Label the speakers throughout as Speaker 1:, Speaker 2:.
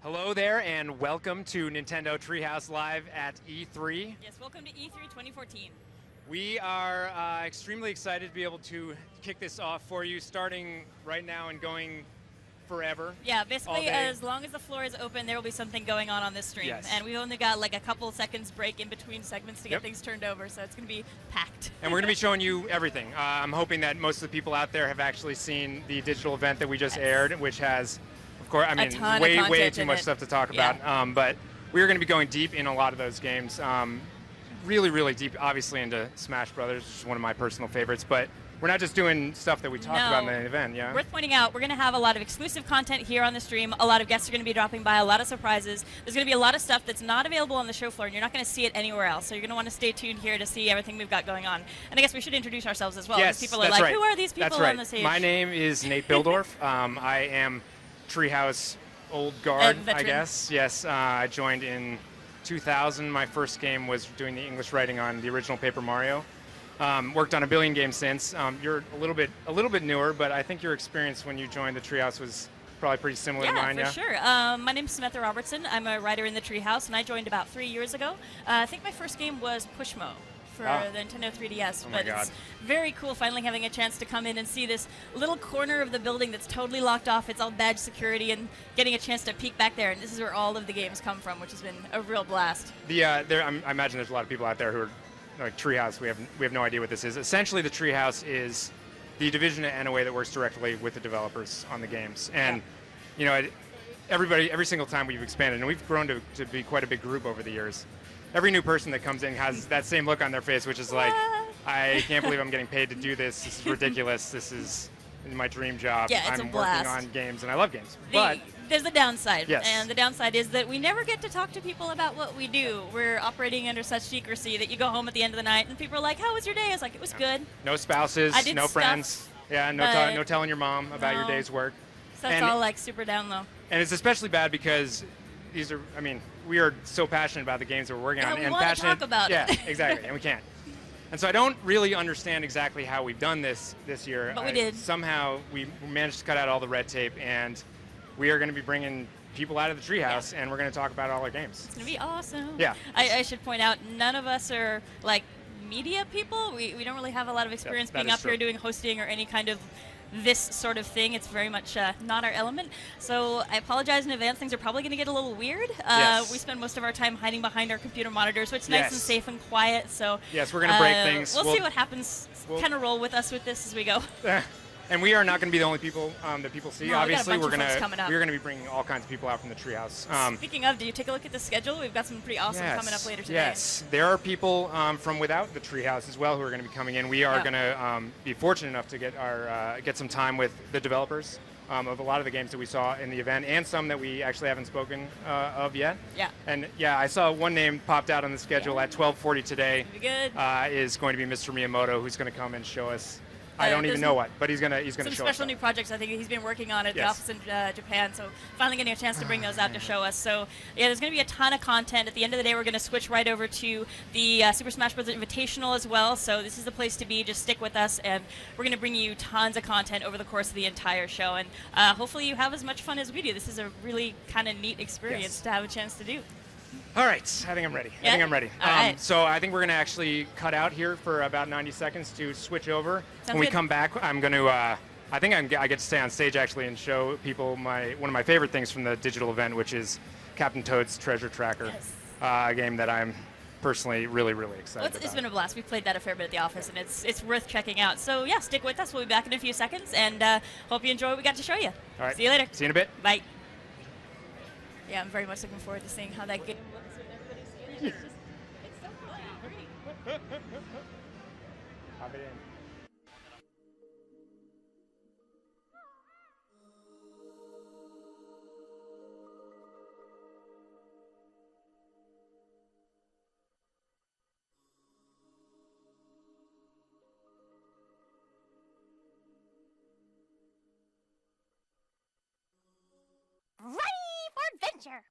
Speaker 1: Hello there, and welcome to Nintendo Treehouse Live at E3.
Speaker 2: Yes, welcome to E3 2014.
Speaker 1: We are extremely excited to be able to kick this off for you, starting right now and going forever.
Speaker 2: Yeah, basically, as long as the floor is open, there will be something going on this stream.
Speaker 1: Yes.
Speaker 2: And we've only got like a couple seconds break in between segments to get things turned over, so it's going to be packed.
Speaker 1: And we're going to be showing you everything. I'm hoping that most of the people out there have actually seen the digital event that we just aired, which has, of course, I mean, way too much stuff to talk about. But we're going to be going deep in a lot of those games. Really deep, obviously, into Smash Brothers, which is one of my personal favorites. But we're not just doing stuff that we talked about in the event, yeah?
Speaker 2: Worth pointing out, we're going to have a lot of exclusive content here on the stream. A lot of guests are going to be dropping by, a lot of surprises. There's going to be a lot of stuff that's not available on the show floor, and you're not going to see it anywhere else. So you're going to want to stay tuned here to see everything we've got going on. And I guess we should introduce ourselves as well.
Speaker 1: Yes,
Speaker 2: people are like, who are these people on the stage?
Speaker 1: My name is Nate Bildorf. I am Treehouse old guard, I guess. Yes, I joined in 2000. My first game was doing the English writing on the original Paper Mario. Worked on a billion games since. You're a little bit newer, but I think your experience when you joined the Treehouse was probably pretty similar to mine.
Speaker 2: Yeah, for sure. My name's Samantha Robertson. I'm a writer in the Treehouse, and I joined about 3 years ago. I think my first game was Pushmo for the Nintendo 3DS.
Speaker 1: But
Speaker 2: it's very cool finally having a chance to come in and see this little corner of the building that's totally locked off. It's all badge security, and getting a chance to peek back there. And this is where all of the games come from, which has been a real blast.
Speaker 1: I imagine there's a lot of people out there who are like Treehouse. We have no idea what this is. Essentially, the Treehouse is the division at NOA that works directly with the developers on the games. And you know, every single time we've expanded, and we've grown to be quite a big group over the years. Every new person that comes in has that same look on their face, which is like, I can't believe I'm getting paid to do this. This is ridiculous. This is my dream job.
Speaker 2: Yeah, it's
Speaker 1: I'm
Speaker 2: a blast.
Speaker 1: working on games, and I love games.
Speaker 2: But there's the downside.
Speaker 1: Yes.
Speaker 2: And the downside is that we never get to talk to people about what we do. We're operating under such secrecy that you go home at the end of the night, and people are like, how was your day? I was like, it was good.
Speaker 1: No spouses, no friends. Yeah, no telling your mom about your day's work.
Speaker 2: So that's all like super down low.
Speaker 1: And it's especially bad because we are so passionate about the games that we're working on.
Speaker 2: We want to talk about it.
Speaker 1: Yeah, exactly, and we can't. And so I don't really understand exactly how we've done this year.
Speaker 2: But we did.
Speaker 1: Somehow we managed to cut out all the red tape, and we are going to be bringing people out of the Treehouse, and we're going to talk about all our games.
Speaker 2: It's going to be awesome.
Speaker 1: Yeah.
Speaker 2: I should point out, none of us are like media people. We don't really have a lot of experience being up here doing hosting or any kind of this sort of thing. It's very much not our element. So I apologize in advance. Things are probably going to get a little weird. We spend most of our time hiding behind our computer monitors, so it's nice and safe and quiet. So
Speaker 1: yes, we're going to break things.
Speaker 2: We'll see what happens. Kind of roll with us with this as we go.
Speaker 1: And we are not going to be the only people that people see.
Speaker 2: No,
Speaker 1: obviously, we're going
Speaker 2: to
Speaker 1: be bringing all kinds of people out from the Treehouse.
Speaker 2: Speaking of, do you take a look at the schedule? We've got some pretty awesome coming up later today.
Speaker 1: Yes, there are people from without the Treehouse as well who are going to be coming in. We are going to be fortunate enough to get some time with the developers of a lot of the games that we saw in the event, and some that we actually haven't spoken of yet.
Speaker 2: Yeah.
Speaker 1: And I saw one name popped out on the schedule at 12:40 today.
Speaker 2: Be good.
Speaker 1: Is going to be Mr. Miyamoto, who's going to come and show us. I don't even know what, but he's gonna show us
Speaker 2: some special new projects. I think he's been working on at the office in Japan. So finally getting a chance to bring those out to show us. So yeah, there's going to be a ton of content. At the end of the day, we're going to switch right over to the Super Smash Bros. Invitational as well. So this is the place to be. Just stick with us, and we're going to bring you tons of content over the course of the entire show. And hopefully you have as much fun as we do. This is a really kind of neat experience to have a chance to do.
Speaker 1: All right, I think I'm ready.
Speaker 2: Yeah?
Speaker 1: I think I'm ready.
Speaker 2: All right.
Speaker 1: So I think we're going to actually cut out here for about 90 seconds to switch over.
Speaker 2: Sounds
Speaker 1: when we
Speaker 2: good.
Speaker 1: come back, I'm going to, I get to stay on stage actually and show people one of my favorite things from the digital event, which is Captain Toad's Treasure Tracker, a game that I'm personally really excited about.
Speaker 2: It's been a blast. We've played that a fair bit at the office, and it's worth checking out. So yeah, stick with us. We'll be back in a few seconds, and hope you enjoy what we got to show you.
Speaker 1: All right.
Speaker 2: See you later.
Speaker 1: See you in a bit.
Speaker 2: Bye. Yeah, I'm very much looking forward to seeing how that game looks with everybody seeing it. It's so cool. Great.
Speaker 1: Pop it in.
Speaker 3: Ready for adventure!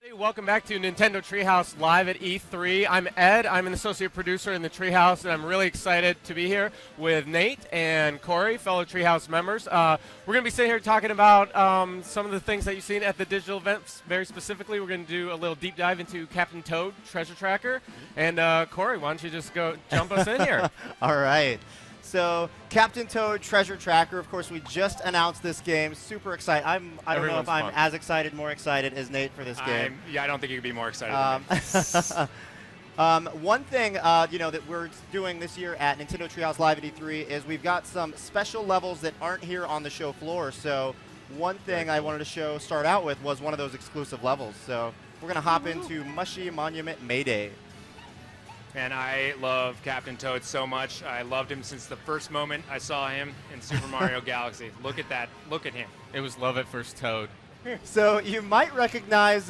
Speaker 4: Hey, welcome back to Nintendo Treehouse live at E3. I'm Ed. I'm an associate producer in the Treehouse, and I'm really excited to be here with Nate and Corey, fellow Treehouse members. We're going to be sitting here talking about some of the things that you've seen at the digital events. Very specifically, we're going to do a little deep dive into Captain Toad Treasure Tracker. And Corey, why don't you just go jump us in here?
Speaker 5: All right. So, Captain Toad Treasure Tracker, of course, we just announced this game. Super excited. I don't know
Speaker 4: Everyone's
Speaker 5: if I'm
Speaker 4: pumped.
Speaker 5: as excited, more excited as Nate for this game.
Speaker 1: Yeah, I don't think you could be more excited than me.
Speaker 5: One thing, that we're doing this year at Nintendo Treehouse Live at E3 is we've got some special levels that aren't here on the show floor. So, one thing I wanted to start out with was one of those exclusive levels. So, we're going to hop into Mushy Monument Mayday.
Speaker 1: And I love Captain Toad so much. I loved him since the first moment I saw him in Super Mario Galaxy. Look at that. Look at him.
Speaker 4: It was love at first Toad.
Speaker 5: So you might recognize,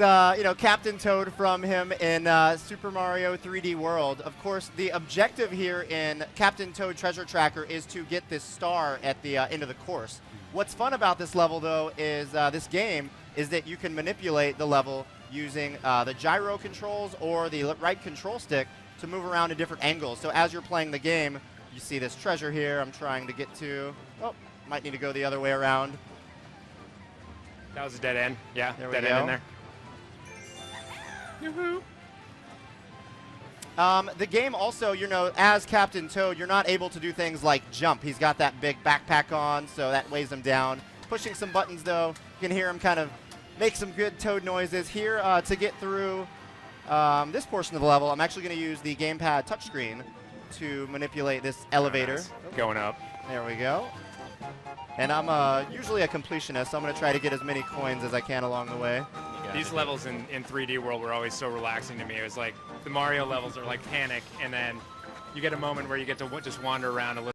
Speaker 5: Captain Toad from him in Super Mario 3D World. Of course, the objective here in Captain Toad Treasure Tracker is to get this star at the end of the course. What's fun about this level, though, is this game is that you can manipulate the level using the gyro controls or the right control stick to move around in different angles. So as you're playing the game, you see this treasure here I'm trying to get to. Oh, might need to go the other way around.
Speaker 1: That was a dead end. Yeah,
Speaker 5: There we
Speaker 1: dead
Speaker 5: go.
Speaker 1: end in there.
Speaker 5: Yoo-hoo. The game also, as Captain Toad, you're not able to do things like jump. He's got that big backpack on, so that weighs him down. Pushing some buttons, though, you can hear him kind of make some good Toad noises. Here, to get through this portion of the level, I'm actually going to use the gamepad touchscreen to manipulate this elevator.
Speaker 1: Nice. Going up.
Speaker 5: There we go. And I'm usually a completionist, so I'm going to try to get as many coins as I can along the way.
Speaker 1: These levels in 3D World were always so relaxing to me. It was like the Mario levels are like panic, and then you get a moment where you get to just wander around a little.